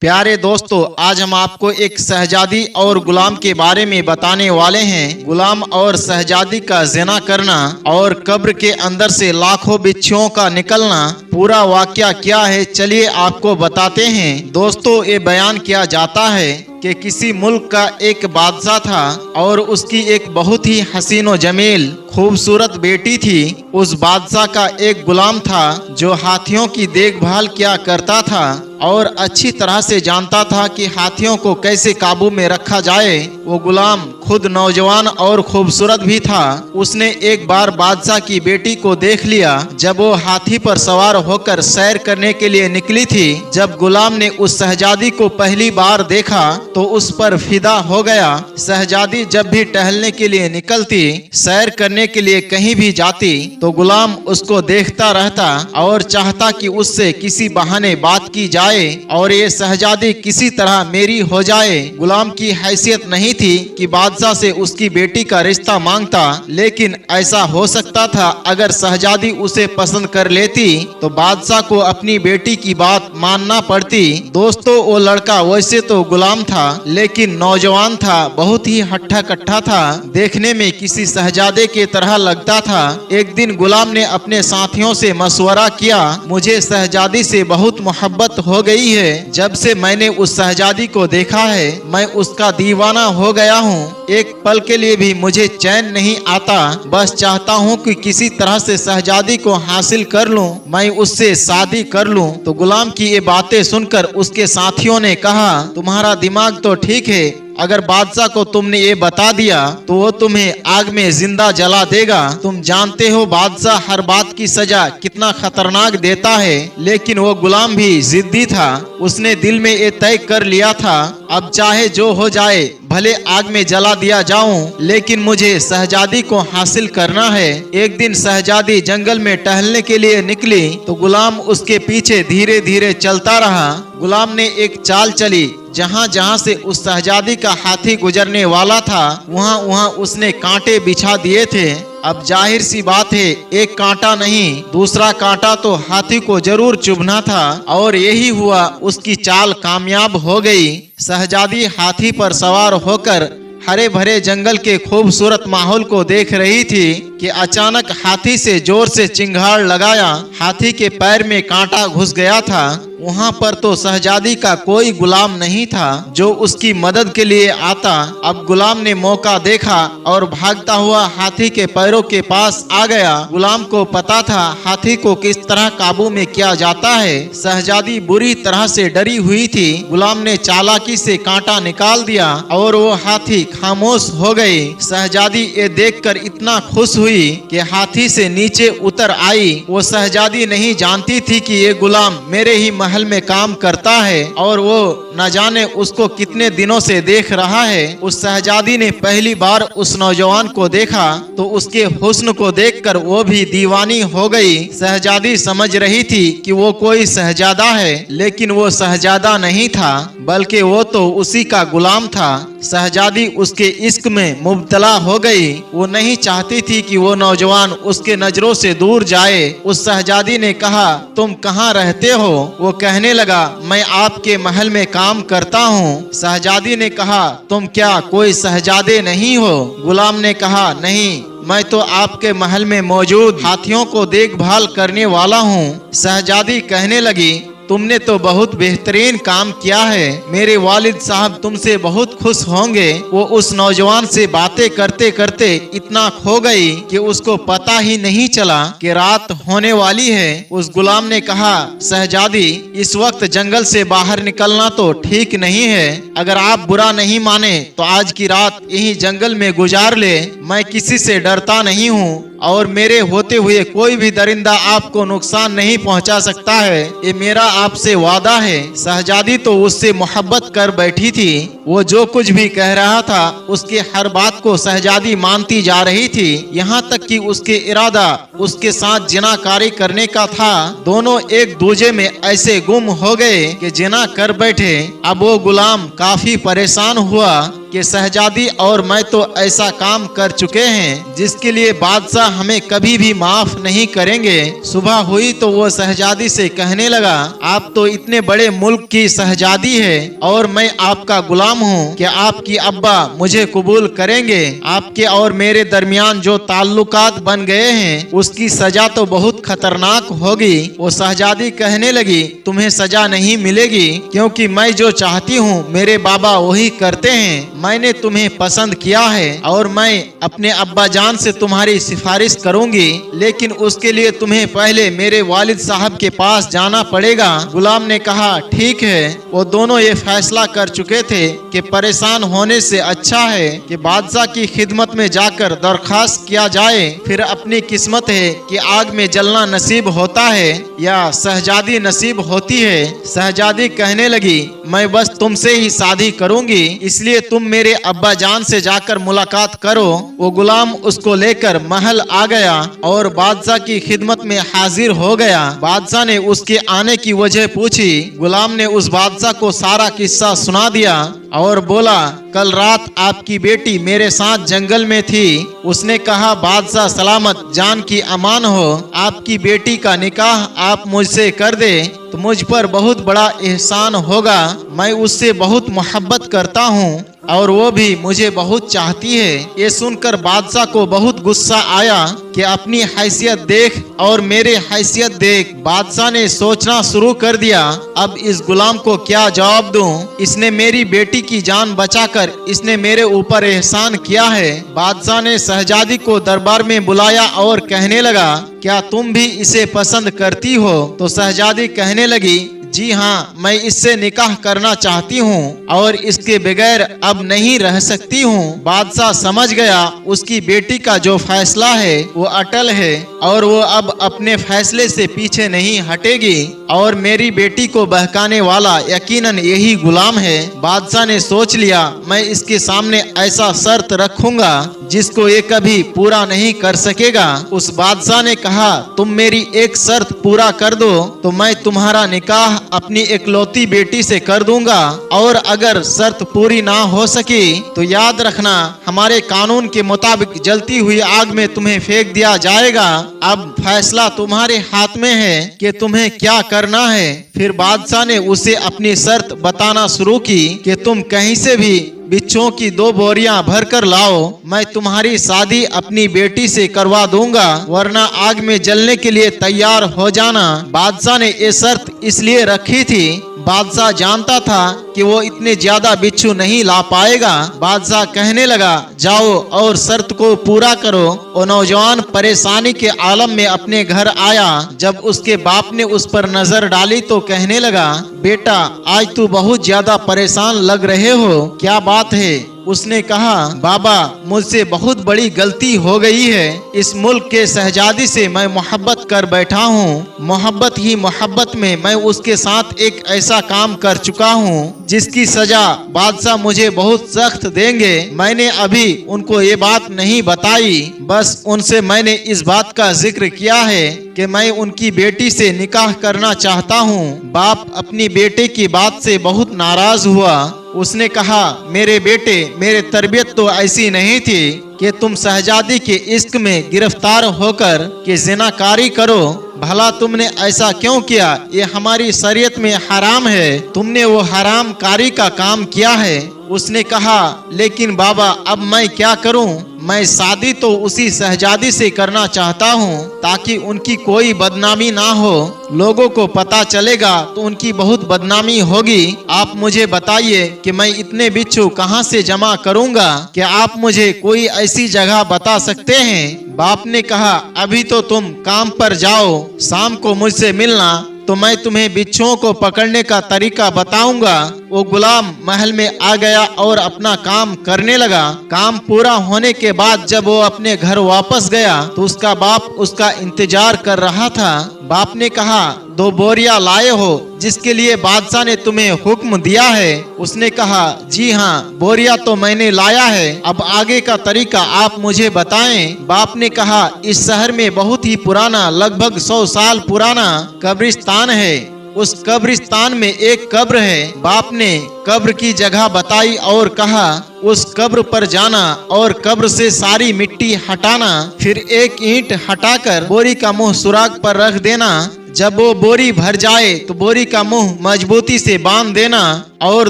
प्यारे दोस्तों, आज हम आपको एक शहजादी और गुलाम के बारे में बताने वाले हैं। गुलाम और शहजादी का ज़िना करना और कब्र के अंदर से लाखों बिच्छुओं का निकलना, पूरा वाकया क्या है चलिए आपको बताते हैं। दोस्तों, ये बयान किया जाता है कि किसी मुल्क का एक बादशाह था और उसकी एक बहुत ही हसीन व जमील खूबसूरत बेटी थी। उस बादशाह का एक गुलाम था जो हाथियों की देखभाल किया करता था और अच्छी तरह से जानता था कि हाथियों को कैसे काबू में रखा जाए। वो गुलाम खुद नौजवान और खूबसूरत भी था। उसने एक बार बादशाह की बेटी को देख लिया जब वो हाथी पर सवार होकर सैर करने के लिए निकली थी। जब गुलाम ने उस शहजादी को पहली बार देखा तो उस पर फिदा हो गया। शहजादी जब भी टहलने के लिए निकलती, सैर करने के लिए कहीं भी जाती, तो गुलाम उसको देखता रहता और चाहता कि उससे किसी बहाने बात की जाए और ये शहजादी किसी तरह मेरी हो जाए। गुलाम की हैसियत नहीं थी कि बादशाह से उसकी बेटी का रिश्ता मांगता, लेकिन ऐसा हो सकता था अगर शहजादी उसे पसंद कर लेती तो बादशाह को अपनी बेटी की बात मानना पड़ती। दोस्तों, वो लड़का वैसे तो गुलाम था लेकिन नौजवान था, बहुत ही हट्टा कट्टा था, देखने में किसी शहजादे के तरह लगता था। एक दिन गुलाम ने अपने साथियों से मशवरा किया, मुझे शहजादी से बहुत मोहब्बत हो गई है। जब से मैंने उस शहजादी को देखा है मैं उसका दीवाना हो गया हूँ। एक पल के लिए भी मुझे चैन नहीं आता। बस चाहता हूँ कि किसी तरह से शहजादी को हासिल कर लूँ, मैं उससे शादी कर लूँ। तो गुलाम की ये बातें सुनकर उसके साथियों ने कहा, तुम्हारा दिमाग तो ठीक है, अगर बादशाह को तुमने ये बता दिया तो वो तुम्हें आग में जिंदा जला देगा। तुम जानते हो बादशाह हर बात की सजा कितना खतरनाक देता है। लेकिन वो गुलाम भी जिद्दी था। उसने दिल में ये तय कर लिया था, अब चाहे जो हो जाए, भले आग में जला दिया जाऊं, लेकिन मुझे शहजादी को हासिल करना है। एक दिन शहजादी जंगल में टहलने के लिए निकली तो गुलाम उसके पीछे धीरे धीरे चलता रहा। गुलाम ने एक चाल चली, जहाँ जहाँ से उस शहजादी का हाथी गुजरने वाला था वहाँ वहाँ उसने कांटे बिछा दिए थे। अब जाहिर सी बात है, एक कांटा नहीं दूसरा कांटा तो हाथी को जरूर चुभना था और यही हुआ। उसकी चाल कामयाब हो गई। शहजादी हाथी पर सवार होकर हरे भरे जंगल के खूबसूरत माहौल को देख रही थी कि अचानक हाथी से जोर से चिंगाड़ लगाया। हाथी के पैर में कांटा घुस गया था। वहाँ पर तो शहजादी का कोई गुलाम नहीं था जो उसकी मदद के लिए आता। अब गुलाम ने मौका देखा और भागता हुआ हाथी के पैरों के पास आ गया। गुलाम को पता था हाथी को किस तरह काबू में किया जाता है। शहजादी बुरी तरह से डरी हुई थी। गुलाम ने चालाकी से कांटा निकाल दिया और वो हाथी खामोश हो गई। शहजादी ये देखकर इतना खुश हुई कि हाथी से नीचे उतर आई। वो शहजादी नहीं जानती थी कि ये गुलाम मेरे ही महल में काम करता है और वो न जाने उसको कितने दिनों से देख रहा है। उस शहजादी ने पहली बार उस नौजवान को देखा तो उसके हुस्न को देखकर वो भी दीवानी हो गई। शहजादी समझ रही थी कि वो कोई शहजादा है, लेकिन वो शहजादा नहीं था बल्कि वो तो उसी का गुलाम था। शहजादी उसके इश्क में मुब्तला हो गई। वो नहीं चाहती थी कि वो नौजवान उसके नजरों से दूर जाए। उस शहजादी ने कहा, तुम कहाँ रहते हो? वो कहने लगा, मैं आपके महल में काम करता हूँ। शहजादी ने कहा, तुम क्या कोई शहजादे नहीं हो? गुलाम ने कहा, नहीं, मैं तो आपके महल में मौजूद हाथियों को देखभाल करने वाला हूँ। शहजादी कहने लगी, तुमने तो बहुत बेहतरीन काम किया है, मेरे वालिद साहब तुमसे बहुत खुश होंगे। वो उस नौजवान से बातें करते करते इतना खो गई कि उसको पता ही नहीं चला कि रात होने वाली है। उस गुलाम ने कहा, शहजादी, इस वक्त जंगल से बाहर निकलना तो ठीक नहीं है। अगर आप बुरा नहीं माने तो आज की रात यहीं जंगल में गुजार ले। मैं किसी से डरता नहीं हूँ और मेरे होते हुए कोई भी दरिंदा आपको नुकसान नहीं पहुंचा सकता है, ये मेरा आपसे वादा है। शहजादी तो उससे मोहब्बत कर बैठी थी। वो जो कुछ भी कह रहा था उसके हर बात को शहजादी मानती जा रही थी। यहाँ तक कि उसके इरादा उसके साथ जिनाकारी करने का था। दोनों एक दूजे में ऐसे गुम हो गए कि जिना कर बैठे। अब वो गुलाम काफी परेशान हुआ। कि शहजादी और मैं तो ऐसा काम कर चुके हैं जिसके लिए बादशाह हमें कभी भी माफ नहीं करेंगे। सुबह हुई तो वो शहजादी से कहने लगा, आप तो इतने बड़े मुल्क की शहजादी है और मैं आपका गुलाम हूँ, क्या आपकी अब्बा मुझे कबूल करेंगे? आपके और मेरे दरमियान जो ताल्लुकात बन गए हैं उसकी सजा तो बहुत खतरनाक होगी। वो शहजादी कहने लगी, तुम्हें सजा नहीं मिलेगी, क्योंकि मैं जो चाहती हूँ मेरे बाबा वही करते हैं। मैंने तुम्हें पसंद किया है और मैं अपने अब्बा जान से तुम्हारी सिफारिश करूंगी, लेकिन उसके लिए तुम्हें पहले मेरे वालिद साहब के पास जाना पड़ेगा। गुलाम ने कहा, ठीक है। वो दोनों ये फैसला कर चुके थे कि परेशान होने से अच्छा है कि बादशाह की खिदमत में जाकर दरखास्त किया जाए, फिर अपनी किस्मत है कि आग में जलना नसीब होता है या शहजादी नसीब होती है। शहजादी कहने लगी, मैं बस तुमसे ही शादी करूंगी, इसलिए तुम मेरे अब्बा जान से जाकर मुलाकात करो। वो गुलाम उसको लेकर महल आ गया और बादशाह की खिदमत में हाजिर हो गया। बादशाह ने उसके आने की वजह पूछी। गुलाम ने उस बादशाह को सारा किस्सा सुना दिया और बोला, कल रात आपकी बेटी मेरे साथ जंगल में थी। उसने कहा, बादशाह सलामत जान की अमान हो, आपकी बेटी का निकाह आप मुझसे कर दे तो मुझ पर बहुत बड़ा एहसान होगा। मैं उससे बहुत मोहब्बत करता हूँ और वो भी मुझे बहुत चाहती है। ये सुनकर बादशाह को बहुत गुस्सा आया कि अपनी हैसियत देख और मेरे हैसियत देख। बादशाह ने सोचना शुरू कर दिया, अब इस गुलाम को क्या जवाब दूं? इसने मेरी बेटी की जान बचाकर इसने मेरे ऊपर एहसान किया है। बादशाह ने शहजादी को दरबार में बुलाया और कहने लगा, क्या तुम भी इसे पसंद करती हो? तो शहजादी कहने लगी, जी हाँ, मैं इससे निकाह करना चाहती हूँ और इसके बगैर अब नहीं रह सकती हूँ। बादशाह समझ गया उसकी बेटी का जो फैसला है वो अटल है और वो अब अपने फैसले से पीछे नहीं हटेगी और मेरी बेटी को बहकाने वाला यकीनन यही गुलाम है। बादशाह ने सोच लिया, मैं इसके सामने ऐसा शर्त रखूंगा जिसको ये कभी पूरा नहीं कर सकेगा। उस बादशाह ने कहा, तुम मेरी एक शर्त पूरा कर दो तो मैं तुम्हारा निकाह अपनी इकलौती बेटी से कर दूंगा, और अगर शर्त पूरी ना हो सकी तो याद रखना हमारे कानून के मुताबिक जलती हुई आग में तुम्हें फेंक दिया जाएगा। अब फैसला तुम्हारे हाथ में है कि तुम्हें क्या करना है। फिर बादशाह ने उसे अपनी शर्त बताना शुरू की कि तुम कहीं से भी बिच्छों की 2 बोरियां भर कर लाओ, मैं तुम्हारी शादी अपनी बेटी से करवा दूंगा, वरना आग में जलने के लिए तैयार हो जाना। बादशाह ने ये शर्त इसलिए रखी थी, बादशाह जानता था कि वो इतने ज्यादा बिच्छू नहीं ला पाएगा। बादशाह कहने लगा, जाओ और शर्त को पूरा करो। वो नौजवान परेशानी के आलम में अपने घर आया। जब उसके बाप ने उस पर नजर डाली तो कहने लगा, बेटा आज तू बहुत ज्यादा परेशान लग रहे हो, क्या बात है? उसने कहा, बाबा मुझसे बहुत बड़ी गलती हो गई है। इस मुल्क के शहजादी से मैं मोहब्बत कर बैठा हूँ। मोहब्बत ही मोहब्बत में मैं उसके साथ एक ऐसा काम कर चुका हूँ जिसकी सजा बादशाह मुझे बहुत सख्त देंगे। मैंने अभी उनको ये बात नहीं बताई, बस उनसे मैंने इस बात का जिक्र किया है कि मैं उनकी बेटी से निकाह करना चाहता हूँ। बाप अपनी बेटे की बात से बहुत नाराज हुआ। उसने कहा, मेरे बेटे, मेरे तरबियत तो ऐसी नहीं थी कि तुम शहजादी के इश्क में गिरफ्तार होकर के ज़िनाकारी करो। भला तुमने ऐसा क्यों किया? ये हमारी शरीयत में हराम है। तुमने वो हराम कारी का काम किया है। उसने कहा, लेकिन बाबा अब मैं क्या करूं? मैं शादी तो उसी शहजादी से करना चाहता हूं ताकि उनकी कोई बदनामी ना हो। लोगों को पता चलेगा तो उनकी बहुत बदनामी होगी। आप मुझे बताइए कि मैं इतने बिच्छू कहां से जमा करूंगा? क्या आप मुझे कोई ऐसी जगह बता सकते हैं? बाप ने कहा, अभी तो तुम काम पर जाओ, शाम को मुझसे मिलना तो मैं तुम्हें बिच्छुओं को पकड़ने का तरीका बताऊंगा। वो गुलाम महल में आ गया और अपना काम करने लगा। काम पूरा होने के बाद जब वो अपने घर वापस गया तो उसका बाप उसका इंतजार कर रहा था। बाप ने कहा, 2 बोरियां लाए हो जिसके लिए बादशाह ने तुम्हें हुक्म दिया है? उसने कहा, जी हाँ, बोरिया तो मैंने लाया है। अब आगे का तरीका आप मुझे बताएं। बाप ने कहा, इस शहर में बहुत ही पुराना, लगभग 100 साल पुराना कब्रिस्तान है। उस कब्रिस्तान में एक कब्र है। बाप ने कब्र की जगह बताई और कहा उस कब्र पर जाना और कब्र से सारी मिट्टी हटाना, फिर एक ईंट हटाकर बोरी का मुंह सुराग पर रख देना। जब वो बोरी भर जाए तो बोरी का मुंह मजबूती से बांध देना और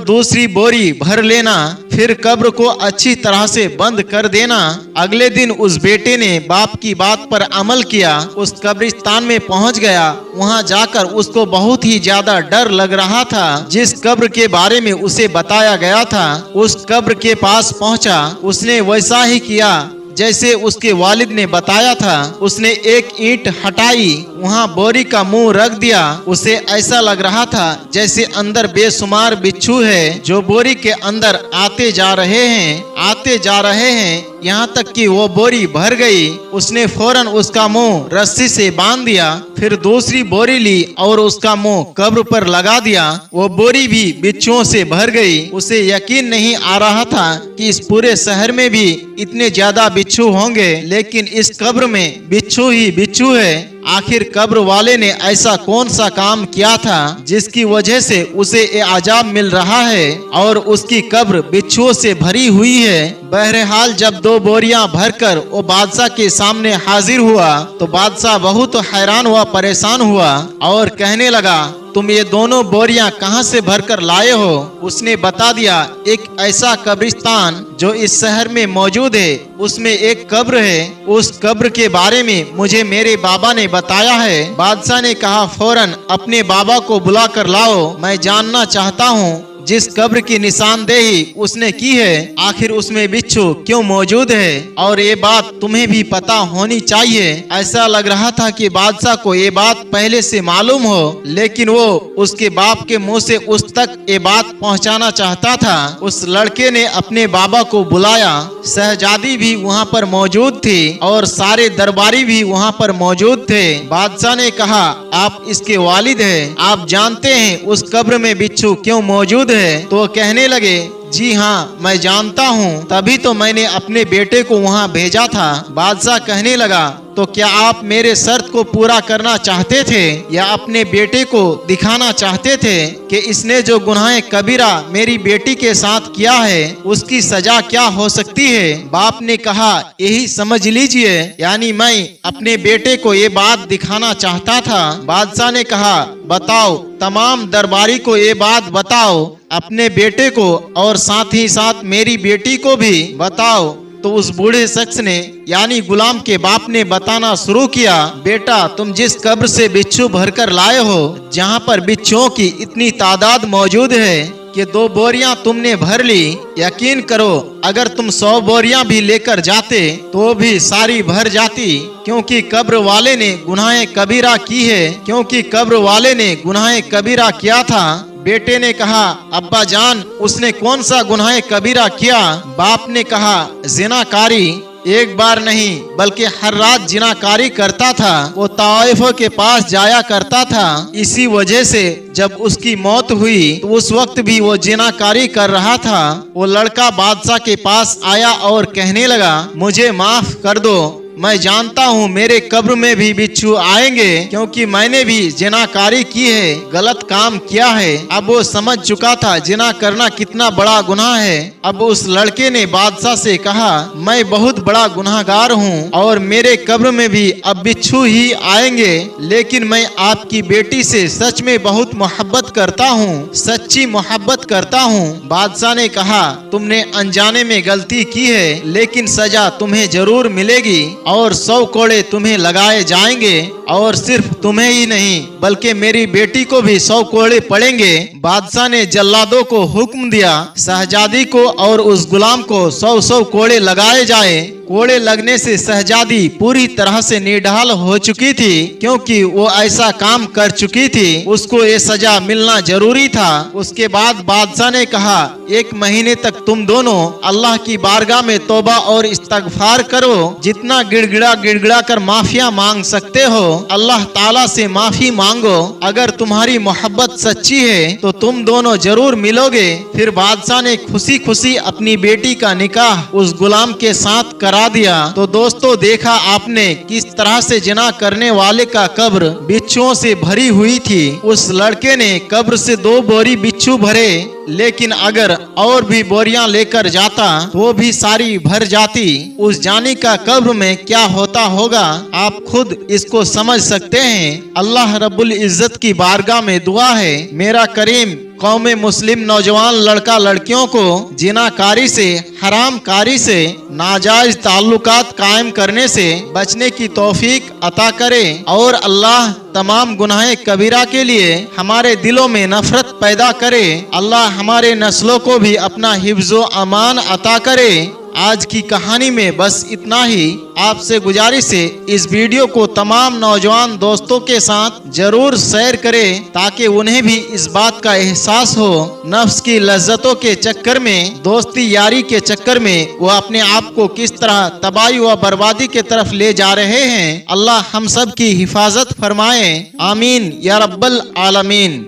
दूसरी बोरी भर लेना, फिर कब्र को अच्छी तरह से बंद कर देना। अगले दिन उस बेटे ने बाप की बात पर अमल किया, उस कब्रिस्तान में पहुंच गया। वहां जाकर उसको बहुत ही ज्यादा डर लग रहा था। जिस कब्र के बारे में उसे बताया गया था उस कब्र के पास पहुंचा। उसने वैसा ही किया जैसे उसके वालिद ने बताया था। उसने एक ईंट हटाई, वहां बोरी का मुंह रख दिया। उसे ऐसा लग रहा था जैसे अंदर बेशुमार बिच्छू है जो बोरी के अंदर आते जा रहे हैं, यहाँ तक कि वो बोरी भर गई। उसने फौरन उसका मुंह रस्सी से बांध दिया, फिर दूसरी बोरी ली और उसका मुंह कब्र पर लगा दिया। वो बोरी भी बिच्छुओं से भर गई। उसे यकीन नहीं आ रहा था कि इस पूरे शहर में भी इतने ज्यादा बिच्छू होंगे, लेकिन इस कब्र में बिच्छू ही बिच्छू है। आखिर कब्र वाले ने ऐसा कौन सा काम किया था जिसकी वजह से उसे ये अजाब मिल रहा है और उसकी कब्र बिच्छुओं से भरी हुई है। बहरहाल जब 2 बोरियां भरकर वो बादशाह के सामने हाजिर हुआ तो बादशाह बहुत हैरान हुआ, परेशान हुआ और कहने लगा तुम ये दोनों बोरियां कहां से भरकर लाए हो? उसने बता दिया एक ऐसा कब्रिस्तान जो इस शहर में मौजूद है, उसमें एक कब्र है। उस कब्र के बारे में मुझे मेरे बाबा ने बताया है। बादशाह ने कहा फौरन अपने बाबा को बुला कर लाओ, मैं जानना चाहता हूँ जिस कब्र की निशानदेही उसने की है आखिर उसमें बिच्छू क्यों मौजूद है, और ये बात तुम्हें भी पता होनी चाहिए। ऐसा लग रहा था कि बादशाह को ये बात पहले से मालूम हो, लेकिन वो उसके बाप के मुंह से उस तक ये बात पहुंचाना चाहता था। उस लड़के ने अपने बाबा को बुलाया। शहजादी भी वहाँ पर मौजूद थी और सारे दरबारी भी वहाँ पर मौजूद थे। बादशाह ने कहा आप इसके वालिद हैं, आप जानते हैं उस कब्र में बिच्छू क्यों मौजूद है? तो कहने लगे जी हाँ मैं जानता हूँ, तभी तो मैंने अपने बेटे को वहाँ भेजा था। बादशाह कहने लगा तो क्या आप मेरे शर्त को पूरा करना चाहते थे या अपने बेटे को दिखाना चाहते थे कि इसने जो गुनाह कबीरा मेरी बेटी के साथ किया है उसकी सजा क्या हो सकती है? बाप ने कहा यही समझ लीजिए, यानी मैं अपने बेटे को ये बात दिखाना चाहता था। बादशाह ने कहा बताओ, तमाम दरबारी को ये बात बताओ, अपने बेटे को और साथ ही साथ मेरी बेटी को भी बताओ। तो उस बूढ़े शख्स ने यानी गुलाम के बाप ने बताना शुरू किया, बेटा तुम जिस कब्र से बिच्छू भरकर लाए हो, जहाँ पर बिच्छुओं की इतनी तादाद मौजूद है कि 2 बोरियां तुमने भर ली, यकीन करो अगर तुम 100 बोरियां भी लेकर जाते तो भी सारी भर जाती, क्योंकि कब्र वाले ने गुनाह कबीरा की है, क्योंकि कब्र वाले ने गुनाह कबीरा किया था। बेटे ने कहा अब्बा जान उसने कौन सा गुनाह कबीरा किया? बाप ने कहा जिनाकारी। एक बार नहीं बल्कि हर रात जिनाकारी करता था। वो ताइफों के पास जाया करता था। इसी वजह से जब उसकी मौत हुई तो उस वक्त भी वो जिनाकारी कर रहा था। वो लड़का बादशाह के पास आया और कहने लगा मुझे माफ कर दो, मैं जानता हूँ मेरे कब्र में भी बिच्छू आएंगे, क्योंकि मैंने भी जिनाकारी की है, गलत काम किया है। अब वो समझ चुका था जिना करना कितना बड़ा गुनाह है। अब उस लड़के ने बादशाह से कहा मैं बहुत बड़ा गुनाहगार हूँ और मेरे कब्र में भी अब बिच्छू ही आएंगे, लेकिन मैं आपकी बेटी से सच में बहुत मोहब्बत करता हूँ, सच्ची मोहब्बत करता हूँ। बादशाह ने कहा तुमने अनजाने में गलती की है, लेकिन सजा तुम्हें जरूर मिलेगी और 100 कोड़े तुम्हें लगाए जाएंगे, और सिर्फ तुम्हें ही नहीं बल्कि मेरी बेटी को भी 100 कोड़े पड़ेंगे। बादशाह ने जल्लादों को हुक्म दिया शहजादी को और उस गुलाम को 100 कोड़े लगाए जाए। कोड़े लगने से शहजादी पूरी तरह से निढाल हो चुकी थी, क्योंकि वो ऐसा काम कर चुकी थी, उसको ये सजा मिलना जरूरी था। उसके बाद बादशाह ने कहा 1 महीने तक तुम दोनों अल्लाह की बारगाह में तौबा और इस्तगफार करो, जितना गिड़गिड़ा कर माफिया मांग सकते हो अल्लाह ताला से माफी मांगो। अगर तुम्हारी मोहब्बत सच्ची है तो तुम दोनों जरूर मिलोगे। फिर बादशाह ने खुशी खुशी अपनी बेटी का निकाह उस गुलाम के साथ करा दिया। तो दोस्तों, देखा आपने किस तरह से जिना करने वाले का कब्र बिच्छुओं से भरी हुई थी। उस लड़के ने कब्र से 2 बोरी बिच्छू भरे, लेकिन अगर और भी बोरियां लेकर जाता वो भी सारी भर जाती। उस जानी का कब्र में क्या होता होगा, आप खुद इसको समझ सकते हैं। अल्लाह रब्बुल इज्जत की बारगाह में दुआ है, मेरा करीम कौम मुस्लिम नौजवान लड़का लड़कियों को जिनाकारी से, हराम कारी से, नाजायज ताल्लुकात कायम करने से बचने की तौफीक अता करे और अल्लाह तमाम गुनाह कबीरा के लिए हमारे दिलों में नफरत पैदा करे। अल्लाह हमारे नस्लों को भी अपना हिफ्ज़ो अमान अता करे। आज की कहानी में बस इतना ही। आपसे गुजारिश है, इस वीडियो को तमाम नौजवान दोस्तों के साथ जरूर शेयर करें ताकि उन्हें भी इस बात का एहसास हो। नफ्स की लज्जतों के चक्कर में, दोस्ती यारी के चक्कर में वो अपने आप को किस तरह तबाही व बर्बादी के तरफ ले जा रहे हैं। अल्लाह हम सब की हिफाजत फरमाए। आमीन या रब्बल आलमीन।